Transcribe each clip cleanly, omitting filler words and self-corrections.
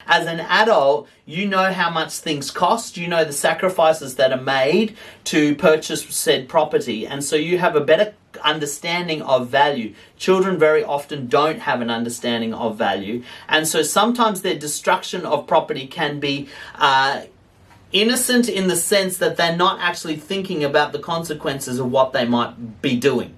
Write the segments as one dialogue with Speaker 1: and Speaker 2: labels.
Speaker 1: As an adult, you know how much things cost, you know the sacrifices that are made to purchase said property, and so you have a better understanding of value. Children very often don't have an understanding of value, and so sometimes their destruction of property can be innocent in the sense that they're not actually thinking about the consequences of what they might be doing.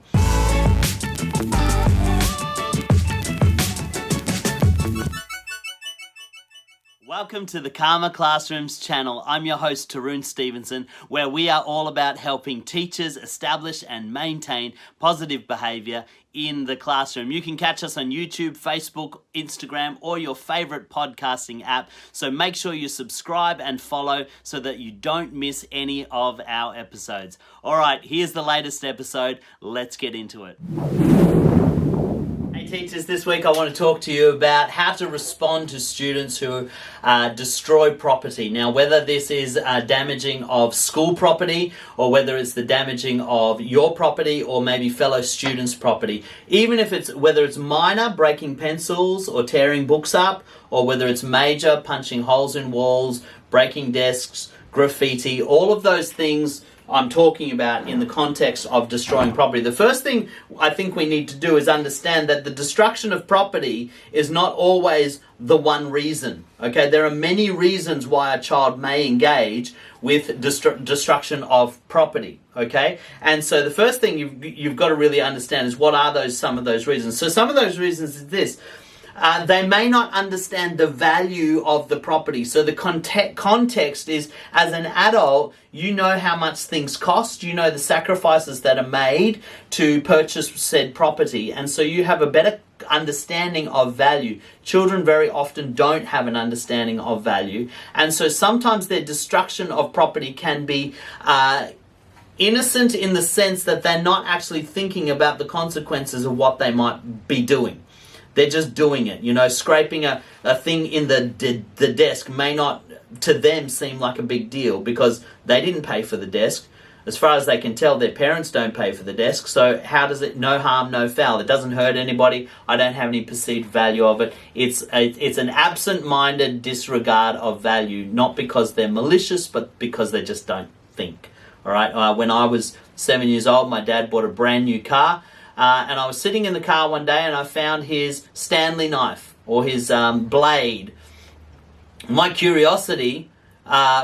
Speaker 1: Welcome to the Karma Classrooms channel. I'm your host, Tarun Stevenson, where we are all about helping teachers establish and maintain positive behavior in the classroom. You can catch us on YouTube, Facebook, Instagram, or your favorite podcasting app. So make sure you subscribe and follow so that you don't miss any of our episodes. All right, here's the latest episode. Let's get into it. Hey teachers, this week I want to talk to you about how to respond to students who destroy property. Now, whether this is damaging of school property or whether it's the damaging of your property or maybe fellow students' property, even if it's whether it's minor, breaking pencils or tearing books up, or whether it's major, punching holes in walls, breaking desks, graffiti, all of those things I'm talking about in the context of destroying property. The first thing I think we need to do is understand that the destruction of property is not always the one reason. Okay, there are many reasons why a child may engage with destruction of property. Okay, and so the first thing you've got to really understand is what are some of those reasons. So some of those reasons is this. They may not understand the value of the property. So the context is, as an adult, you know how much things cost, you know the sacrifices that are made to purchase said property, and so you have a better understanding of value. Children very often don't have an understanding of value, and so sometimes their destruction of property can be innocent in the sense that they're not actually thinking about the consequences of what they might be doing. They're just doing it. You know, scraping a thing in the desk may not, to them, seem like a big deal because they didn't pay for the desk. As far as they can tell, their parents don't pay for the desk. So how does it, no harm, no foul? It doesn't hurt anybody. I don't have any perceived value of it. It's an absent-minded disregard of value, not because they're malicious, but because they just don't think. All right. When I was 7 years old, my dad bought a brand new car. And I was sitting in the car one day and I found his Stanley knife or his blade. My curiosity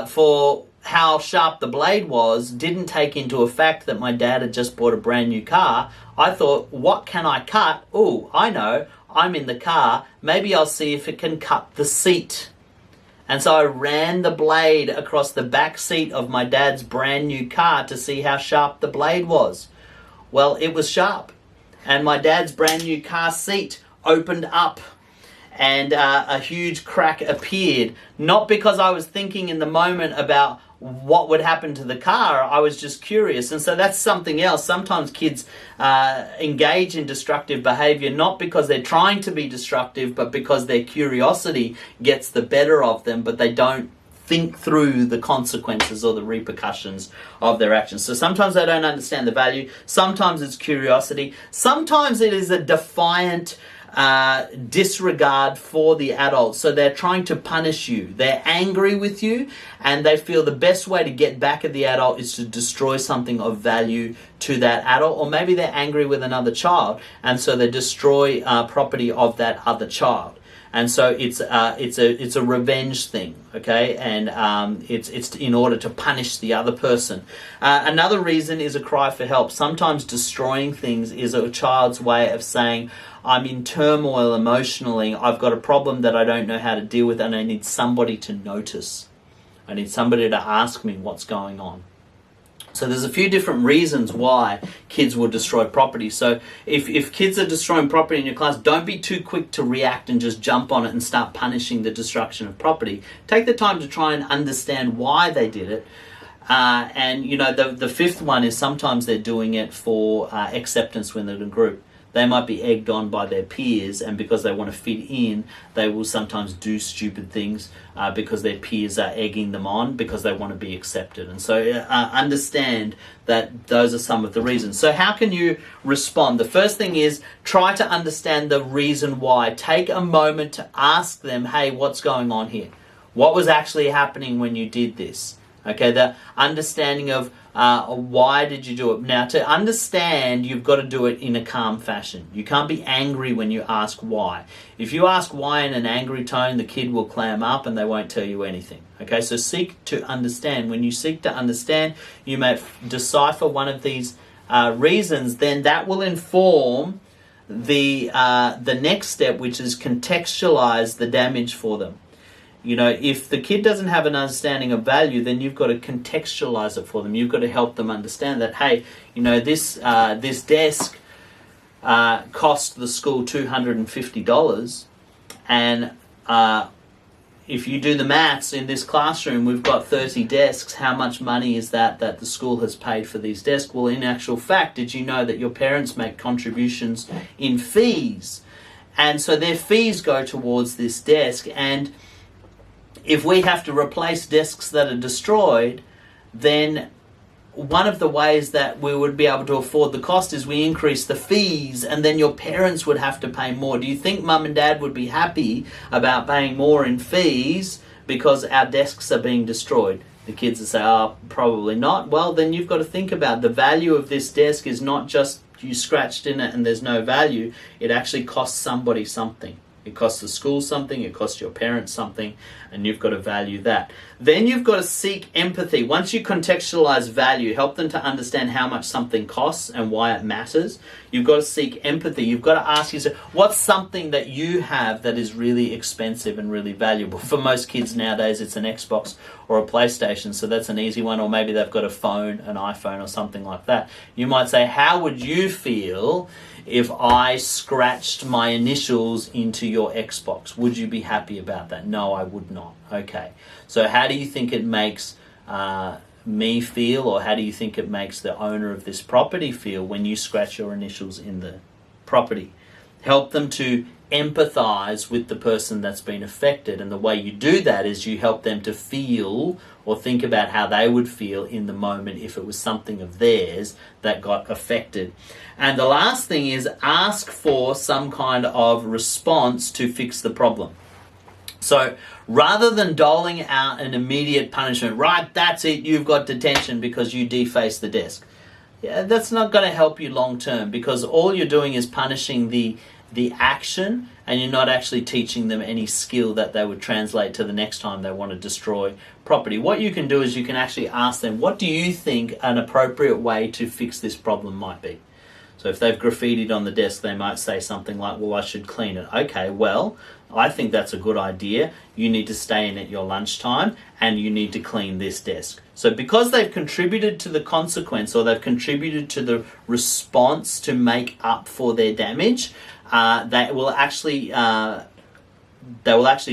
Speaker 1: for how sharp the blade was didn't take into effect that my dad had just bought a brand new car. I thought, what can I cut? Oh, I know, I'm in the car. Maybe I'll see if it can cut the seat. And so I ran the blade across the back seat of my dad's brand new car to see how sharp the blade was. Well, it was sharp. And my dad's brand new car seat opened up and a huge crack appeared. Not because I was thinking in the moment about what would happen to the car, I was just curious. And so that's something else. Sometimes kids engage in destructive behavior not because they're trying to be destructive, but because their curiosity gets the better of them, but they don't think through the consequences or the repercussions of their actions. So sometimes they don't understand the value. Sometimes it's curiosity. Sometimes it is a defiant disregard for the adult. So they're trying to punish you. They're angry with you and they feel the best way to get back at the adult is to destroy something of value to that adult. Or maybe they're angry with another child and so they destroy property of that other child. And so it's a revenge thing, okay? And it's in order to punish the other person. Another reason is a cry for help. Sometimes destroying things is a child's way of saying, I'm in turmoil emotionally. I've got a problem that I don't know how to deal with, and I need somebody to notice. I need somebody to ask me what's going on. So there's a few different reasons why kids will destroy property. So if kids are destroying property in your class, don't be too quick to react and just jump on it and start punishing the destruction of property. Take the time to try and understand why they did it. And you know, the fifth one is sometimes they're doing it for acceptance within a group. they might be egged on by their peers, and because they want to fit in, they will sometimes do stupid things because their peers are egging them on because they want to be accepted. And so understand that those are some of the reasons. So how can you respond? The first thing is try to understand the reason why. Take a moment to ask them, hey, what's going on here? What was actually happening when you did this? Okay, the understanding of why did you do it. Now, to understand, you've got to do it in a calm fashion. You can't be angry when you ask why. If you ask why in an angry tone, the kid will clam up and they won't tell you anything. Okay, so seek to understand. When you seek to understand, you may decipher one of these reasons, then that will inform the next step, which is contextualize the damage for them. You know, if the kid doesn't have an understanding of value, then you've got to contextualize it for them. You've got to help them understand that, hey, you know, this desk cost the school $250, and if you do the maths in this classroom, we've got 30 desks. How much money is that the school has paid for these desks? Well, in actual fact, did you know that your parents make contributions in fees? And so their fees go towards this desk, and if we have to replace desks that are destroyed, then one of the ways that we would be able to afford the cost is we increase the fees, and then your parents would have to pay more. Do you think mum and dad would be happy about paying more in fees because our desks are being destroyed? The kids would say, oh, probably not. Well, then you've got to think about the value of this desk is not just you scratched in it and there's no value. It actually costs somebody something. It costs the school something, it costs your parents something, and you've got to value that. Then you've got to seek empathy. Once you contextualize value, help them to understand how much something costs and why it matters. You've got to seek empathy. You've got to ask yourself, what's something that you have that is really expensive and really valuable? For most kids nowadays, it's an Xbox or a PlayStation, so that's an easy one. Or maybe they've got a phone, an iPhone or something like that. You might say, how would you feel if I scratched my initials into your Xbox? Would you be happy about that? No, I would not. Okay. So how do you think it makes me feel, or how do you think it makes the owner of this property feel when you scratch your initials in the property? Help them to empathize with the person that's been affected, and the way you do that is you help them to feel or think about how they would feel in the moment if it was something of theirs that got affected. And the last thing is ask for some kind of response to fix the problem. So rather than doling out an immediate punishment, right, that's it, you've got detention because you defaced the desk. Yeah, that's not going to help you long term, because all you're doing is punishing the action, and you're not actually teaching them any skill that they would translate to the next time they want to destroy property. What you can do is you can actually ask them, what do you think an appropriate way to fix this problem might be? So if they've graffitied on the desk, they might say something like, well, I should clean it. Okay, well, I think that's a good idea. You need to stay in at your lunchtime and you need to clean this desk. So because they've contributed to the consequence, or they've contributed to the response to make up for their damage, they will actually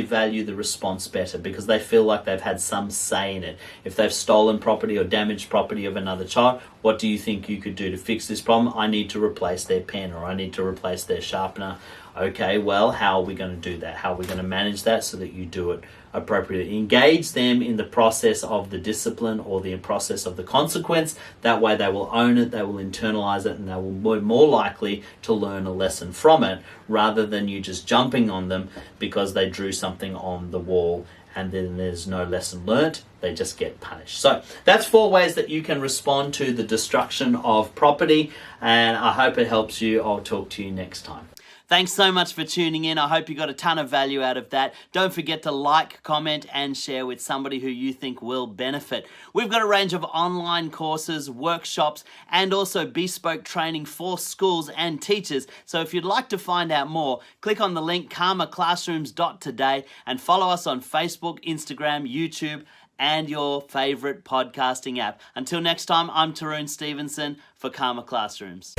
Speaker 1: value the response better, because they feel like they've had some say in it. If they've stolen property or damaged property of another child, what do you think you could do to fix this problem? I need to replace their pen, or I need to replace their sharpener. Okay, well, how are we going to do that? How are we going to manage that so that you do it appropriately? Engage them in the process of the discipline or the process of the consequence. That way they will own it, they will internalize it, and they will be more likely to learn a lesson from it, rather than you just jumping on them because they drew something on the wall and then there's no lesson learnt. They just get punished. So that's 4 ways that you can respond to the destruction of property, and I hope it helps you. I'll talk to you next time. Thanks so much for tuning in. I hope you got a ton of value out of that. Don't forget to like, comment, and share with somebody who you think will benefit. We've got a range of online courses, workshops, and also bespoke training for schools and teachers. So if you'd like to find out more, click on the link karmaclassrooms.today and follow us on Facebook, Instagram, YouTube, and your favorite podcasting app. Until next time, I'm Tarun Stevenson for Karma Classrooms.